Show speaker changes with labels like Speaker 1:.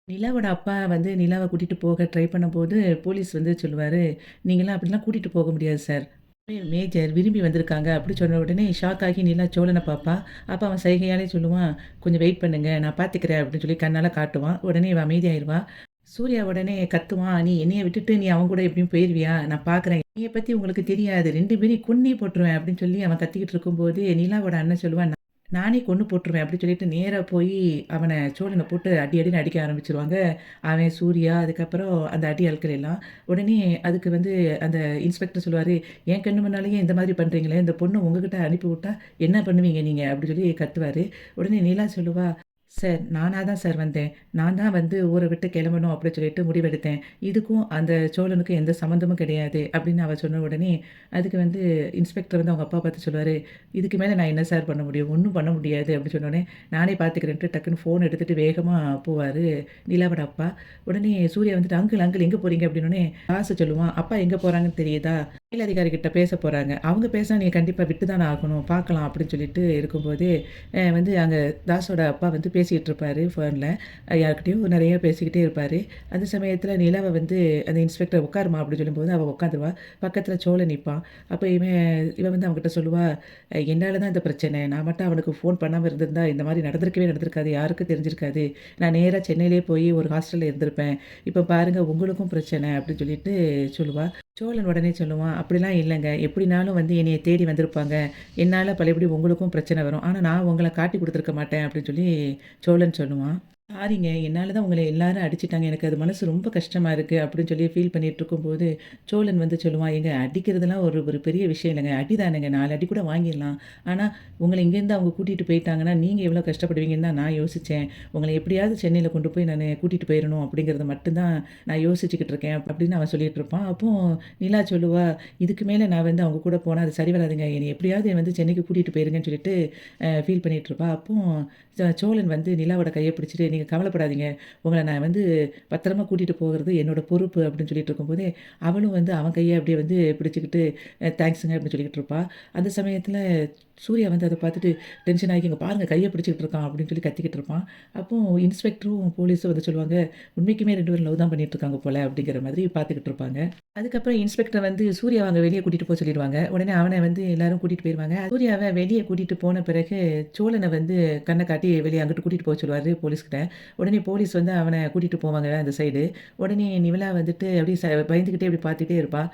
Speaker 1: நிலாவோட அப்பா வந்து நிலாவ கூட்டிட்டு போக ட்ரை பண்ணும்போது, போலீஸ் வந்து சொல்லுவாரு, "நீங்கலாம் அப்படிலாம் கூட்டிட்டு போக முடியாது சார். மேஜர் விரும்பி வந்திருக்காங்க." அப்படி சொன்ன உடனே ஷாக் ஆகி நிலா சோழன பார்ப்பா. அப்ப அவன் சைகையாலே சொல்லுவான், "கொஞ்சம் வெயிட் பண்ணுங்க, நான் பார்த்துக்கிறேன்." அப்படின்னு சொல்லி கண்ணால காட்டுவான். உடனே இவ அமைதியாயிருவா. சூர்யா உடனே கத்துவான், "நீ என்னைய விட்டுட்டு நீ அவன் கூட எப்படியும் போயிருவியா? நான் பார்க்குறேன். என்னைய பத்தி உங்களுக்கு தெரியாது. 2 பேரையும் கொன்னே போட்டுருவேன்." அப்படின்னு சொல்லி அவன் கத்திக்கிட்டு இருக்கும்போது, நிலாவோட அண்ணன் சொல்லுவான், நானே கொன்னு போட்டுருவேன் அப்படி சொல்லிட்டு நேரா போயி அவன சோழன போட்டு அடி அடின்னு அடிக்க ஆரம்பிச்சுருவாங்க. அவன் சூர்யா, அதுக்கப்புறம் அந்த அடி ஆட்கள் எல்லாம். உடனே அதுக்கு வந்து அந்த இன்ஸ்பெக்டர் சொல்லுவாரு, "என் கண்ணு முன்னாலயே இந்த மாதிரி பண்றீங்களே, இந்த பொண்ணு உங்ககிட்ட அனுப்பி விட்டா என்ன பண்ணுவீங்க நீங்க?" அப்படி சொல்லி கத்துவாரு. உடனே நிலா சொல்லுவா, "சார் நானா தான் சார் வந்தேன். நான் தான் வந்து ஊர விட்டு கிளம்பணும் அப்படின்னு சொல்லிட்டு முடிவெடுத்தேன். இதுக்கும் அந்த சோழனுக்கும் எந்த சம்மந்தமும் கிடையாது." அப்படின்னு அவ சொன்ன உடனே, அதுக்கு வந்து இன்ஸ்பெக்டர் வந்து அவங்க அப்பா பார்த்து சொல்லுவாரு, "இதுக்கு மேல நான் என்ன சார் பண்ண முடியும்? ஒண்ணும் பண்ண முடியாது." அப்படின்னு சொன்னோனே, "நானே பார்த்துக்கிறேன்ட்டு" டக்குன்னு ஃபோன் எடுத்துட்டு வேகமா போவாரு நிலாவோட அப்பா. உடனே சூர்யா வந்துட்டு, "அங்கிள் அங்கிள் எங்க போறீங்க?" அப்படின்னோனே, தாசு சொல்லுவான், "அப்பா எங்க போறாங்கன்னு தெரியுதா? மேலதிகாரி கிட்ட பேச போறாங்க. அவங்க பேசினா நீங்க கண்டிப்பா விட்டு தானே ஆகணும். பார்க்கலாம்." அப்படின்னு சொல்லிட்டு இருக்கும்போதே, வந்து அங்க தாஸோட அப்பா வந்து பேசிட்டு இருப்பாரு ஃபோன்ல. யார்கிட்டயோ நெறைய பேசிக்கிட்டே இருப்பாரு. அந்த சமயத்தில நிலாவ வந்து அந்த இன்ஸ்பெக்டர் உட்காருமா அப்படின்னு சொல்லும்போது, அவ உட்காந்துருவா. பக்கத்தில சோழன் நிப்பான். அப்ப இவன் வந்து அவன்கிட்ட சொல்லுவா, என்னால தான் இந்த பிரச்சனை. நான் மட்டும் அவனுக்கு ஃபோன் பண்ணாம இருந்திருந்தா, இந்த மாரி நடந்திருக்கவே நடந்திருக்காது. யாருக்கும் தெரிஞ்சிருக்காது. நான் நேரா சென்னையிலேயே போய் ஒரு ஹாஸ்டல்ல இருந்திருப்பேன். இப்ப பாருங்க உங்களுக்கும் பிரச்சனை." அப்படின்னு சொல்லிட்டு சொல்லுவா. சோழன் உடனே சொல்லுவான், "அப்படிலாம் இல்லங்க. எப்படினாலும் வந்து என்னைய தேடி வந்திருப்பாங்க. என்னால பழையபடி உங்களுக்கும் பிரச்சனை வரும். ஆனா நான் உங்கள காட்டிக் குடுத்துருக்க மாட்டேன்." அப்படின்னு சொல்லி சோழன் சொல்லுவான். "சாரிங்க. என்னால தான் உங்கள எல்லாரும் அடிச்சுட்டாங்க. எனக்கு அது மனசு ரொம்ப கஷ்டமா இருக்கு." அப்படின்னு சொல்லி ஃபீல் பண்ணிட்டு இருக்கும்போது, சோழன் வந்து சொல்லுவான், "ஏங்க அடிக்கிறதெல்லாம் ஒரு ஒரு பெரிய விஷயம் இல்லங்க. அடி தானங்க. 4 அடி கூட வாங்கிர்லாம். ஆனா உங்கள இங்கேருந்து அவங்க கூட்டிட்டு போயிட்டாங்கன்னா, நீங்க எவ்வளோ கஷ்டப்படுவீங்கன்னு தான் நான் யோசிச்சேன். உங்கள எப்படியாவது சென்னையில கொண்டு போய் நானு கூட்டிட்டு போயிரணும் அப்படிங்கிறத மட்டும் தான் நான் யோசிச்சுக்கிட்டு இருக்கேன்." அப்படின்னு அவன் சொல்லிட்டு இருப்பான். அப்போ நிலா சொல்லுவா, "இதுக்கு மேல நான் வந்து அவங்க கூட போனா அது சரி வராதுங்க. என்னைய எப்படியாவது வந்து சென்னைக்கு கூட்டிட்டு போயிருங்கன்னு" சொல்லிட்டு ஃபீல் பண்ணிட்டு இருப்பா. அப்போ சோழன் வந்து நிலாவோட கைய பிடிச்சுட்டு, "நீங்க கவலைப்படாதீங்க. உங்கள நான் வந்து பத்திரமா கூட்டிட்டு போகுறது என்னோட பொறுப்பு." அப்படின்னு சொல்லிட்டு இருக்கும்போதே, அவளும் வந்து அவன் கைய அப்படியே வந்து பிடிச்சுக்கிட்டு, தேங்க்ஸுங்க." அப்படின்னு சொல்லிக்கிட்டு இருப்பா. அந்த சமயத்தில சூர்யா வந்து அத பார்த்துட்டு டென்ஷன் ஆகி, "இங்க பாருங்க கைய பிடிச்சுக்கிட்டு இருக்கான்." அப்படின்னு சொல்லி கத்திக்கிட்டு இருப்பான். அப்போ இன்ஸ்பெக்டரும், போலீஸும் வந்து சொல்லுவாங்க, "உண்மைக்குமே 2 பேரும் லவ் தான் பண்ணிட்டு இருக்காங்க போல." அப்படிங்கிற மாதிரி பார்த்துக்கிட்டு இருப்பாங்க. அதுக்கப்புறம் இன்ஸ்பெக்டர் வந்து சூர்யாவ அங்க வெளிய கூட்டிட்டு போ சொல்லிருவாங்க. உடனே அவன வந்து எல்லாரும் கூட்டிட்டு போயிருவாங்க. சூர்யாவ வெளிய கூட்டிட்டு போன பிறகு, சோழன வந்து கண்ண காட்டி வெளிய அங்கிட்டு கூட்டிட்டு போ சொல்லுவாரு போலீஸ்கிட்ட. உடனே போலீஸ் வந்து அவன கூட்டிட்டு போவாங்க அந்த சைடு. உடனே நிவிலா வந்துட்டு அப்படியே பயந்துகிட்டே அப்படி பார்த்துட்டே இருப்பா.